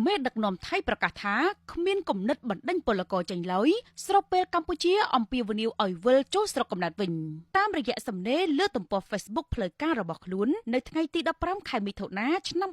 មេដឹកនាំថៃប្រកាសថាគ្មានគំនិតបណ្ដេញពលករចេញឡើយស្របពេលកម្ពុជាអំពាវនាវឲ្យវិលចូលស្រុកកំណើតវិញតាមរយៈសំណេរលើទំព័រ Facebook ផ្លូវការរបស់ខ្លួននៅថ្ងៃទី15ខែមិថុនាឆ្នាំ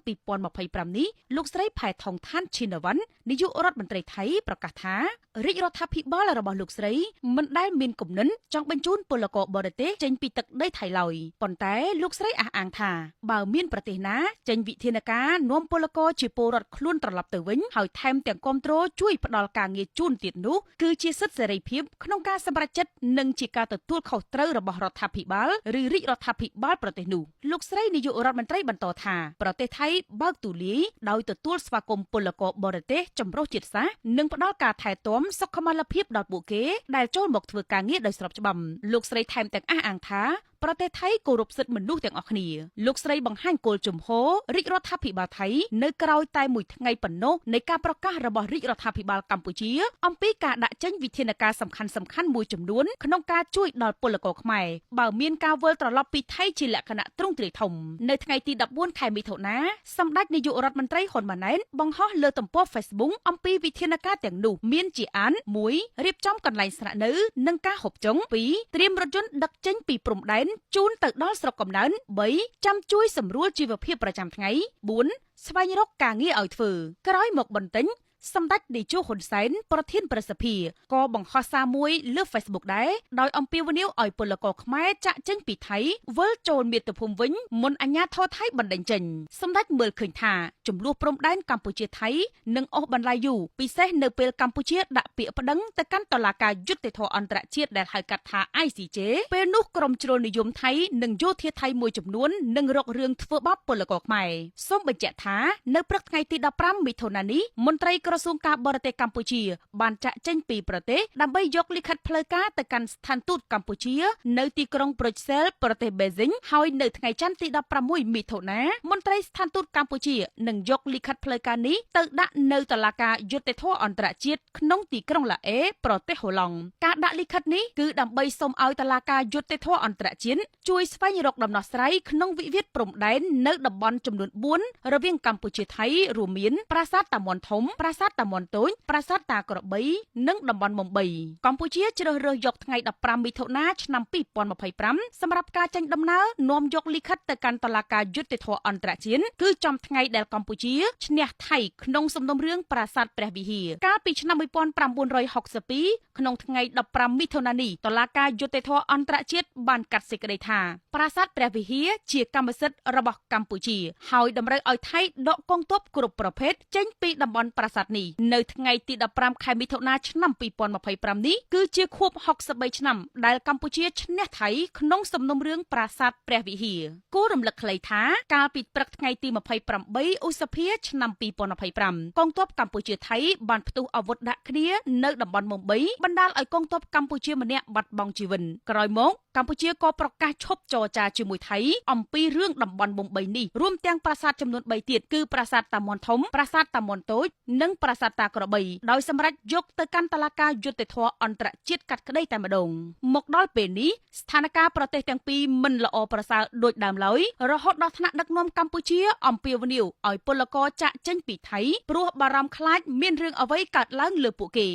2025នេះលោកស្រីផែថងថានឈីណាវ៉ាន់នាយករដ្ឋមន្ត្រីថៃប្រកាសថារាជរដ្ឋាភិបាលរបស់លោកស្រីមិនដែលមានគំនិតចង់បញ្ជូនពលករបរទេសចេញពីទឹកដីថៃឡើយប៉ុន្តែលោកស្រីអះអាងថាបើមានប្រទេសណាចេញវិធានការនាំពលករជាពលរដ្ឋខ្លួនត្រឡប់ទៅវិញហើយថែមទាំងគាំទ្រជួយផ្ដល់ការងារជូនទៀតនោះគឺជាសិទ្ធិសេរីភាពក្នុងការសម្រេចចិត្តនិងជាការទទួលខុសត្រូវរបស់រដ្ឋាភិបាលឬរាជរដ្ឋាភិបាលប្រទេសនោះលោកស្រីនាយករដ្ឋមន្ត្រីបន្តថាប្រទេសថៃបើកទូលាយដោយទទួលស្វាគមន៍ពលករបរទេសចម្រុះជាតិសាសន៍និងផ្ដល់ការថែទាំសុខុមាលភាពដល់ពួកគេដែលចូលមកធ្វើការងារដោយស្របច្បាប់លោកស្រីថែមទាំងអះអាងថាប្រទេសថៃគោរពសិទ្ធិមនុស្សទាំងអស់គ្នាលោកស្រីបង្ហាញគោលជំហររាជរដ្ឋាភិបាលថៃនៅក្រៅតែមួយថ្ងៃប៉ុណ្ណោះនៃការប្រកាសរបស់រាជរដ្ឋាភិបាលកម្ពុជាអំពីការដាក់ចេញវិធានការសំខាន់មួយចំនួនក្នុងការជួយដល់ពលករខ្មែរបើមានការវិលត្រឡប់ពីថៃជាលក្ខណៈទ្រង់ទ្រាយធំនៅថ្ងៃទី14ខែមិថុនាសម្ដេចនាយករដ្ឋមន្ត្រីហ៊ុនម៉ាណែតបង្ហោះលើទំព័រ Facebook អំពីវិធានការទាំងនោះមានជាអាន1រៀបចំកន្លែងស្នាក់នៅនិងការហូបចុង2ត្រៀមរថយន្តដឹកចេញពីព្រំដែនជូនទៅដល់ស្រុកកំណើត3ចាំជួយសម្រួលជីវភាពប្រចាំថ្ងៃ4ស្វែងរកការងារឲ្យធ្វើក្រោយមកបន្តិចសម្ដេចនាយកហ៊ុនសែនប្រធានប្រសិទ្ធិក៏បង្ហោះសារមួយលើ Facebook ដែរដោយអំពាវនាវឲ្យពលករខ្មែរចាក់ចេញពីថៃវិលចូលមាតុភូមិវិញមុនអាជ្ញាធរថៃបណ្តេញចេញសម្ដេចមើលឃើញថាចំនួនព្រំដែនកម្ពុជាថៃនឹងអូសបន្លាយយូរពិសេសនៅពេលកម្ពុជាដាក់ពាក្យប្តឹងទៅកាន់តុលាការយុត្តិធម៌អន្តរជាតិដែលហៅកាត់ថា ICJ ពេលនោះក្រុមជ្រុលនិយមថៃនិងយោធាថៃមួយចំនួននឹងរករឿងធ្វើបាបពលករខ្មែរសូមបញ្ជាក់ថានៅព្រឹកថ្ងៃទី15មិថុនានេះមន្ត្រីក្រសួងការបរទេសកម្ពុជាបានចាក់ចេញពីប្រទេសដើម្បីយកលិខិតផ្លូវការទៅកាន់ស្ថានទូតកម្ពុជានៅទីក្រុងប្រូចសែលប្រទេសបេហ្ស៊ីងហើយនៅថ្ងៃច័ន្ទទី16មិថុនាមន្ត្រីស្ថានទូតកម្ពុជានឹងយកលិខិតផ្លូវការនេះទៅដាក់នៅតុលាការយុត្តិធម៌អន្តរជាតិក្នុងទីក្រុងឡាអេប្រទេសហូឡង់ការដាក់លិខិតនេះគឺដើម្បីសូមឲ្យតុលាការយុត្តិធម៌អន្តរជាតិជួយស្វែងរកដំណោះស្រាយក្នុងវិវាទព្រំដែននៅតំបន់ចំនួន4រវាងកម្ពុជាថៃរួមមានប្រាសាទតាមាន់ធំប្រាសាទតាមាន់តូចប្រាសាទតាក្របីនិងតំបន់មុំបីកម្ពុជាជ្រើសរើសយកថ្ងៃ15មិថុនាឆ្នាំ2025សម្រាប់ការចេញដំណើរនាំយកលិខិតទៅកាន់តុលាការយុត្តិធម៌អន្តរជាតិគឺចំថ្ងៃដែលកម្ពុជាឈ្នះថៃក្នុងសំណុំរឿងប្រាសាទព្រះវិហារកាលពីឆ្នាំ1962ក្នុងថ្ងៃ15មិថុនានេះតុលាការយុត្តិធម៌អន្តរជាតិបានកាត់សេចក្តីថាប្រាសាទព្រះវិហារជាកម្មសិទ្ធិរបស់កម្ពុជាហើយតម្រូវឲ្យថៃដកកងទ័ពគ្រប់ប្រភេទចេញពីតំបន់ប្រាសាទនេះនៅថ្ងៃទី15ខែមិថុនាឆ្នាំ2025នេះគឺជាខួប63ឆ្នាំដែលកម្ពុជាឈ្នះថៃក្នុងសំណុំរឿងប្រាសាទព្រះវិហារគួររំលឹកខ្លីថាកាលពីព្រឹកថ្ងៃទី28ឧសភាឆ្នាំ2025កងទ័ពកម្ពុជាថៃបានផ្ទុះអាវុធដាក់គ្នានៅតំបន់មុំបីបណ្ដាលឲ្យកងទ័ពកម្ពុជាម្នាក់បាត់បង់ជីវិតក្រោយមកកម្ពុជាក៏ប្រកាសឈប់ចរចាជាមួយថៃអំពីរឿងតំបន់មុំបីនេះរួមទាំងប្រាសាទចំនួន3ទៀតគឺប្រាសាទតាមាន់ធំប្រាសាទតាមាន់តូចនិងប្រាសាទតាក្របីដោយសម្រេចយកទៅកាន់តុលាការយុត្តិធម៌អន្តរជាតិកាត់ក្តីតែម្ដងមកដល់ពេលនេះស្ថានភាពប្រទេសទាំងពីរមិនល្អប្រសើរដូចដើមឡើយរហូតដល់ថ្នាក់ដឹកនាំកម្ពុជាអំពាវនាវឲ្យពលករចាក់ចេញពីថៃព្រោះបារម្ភខ្លាចមានរឿងអ្វីកើតឡើងលើពួកគេ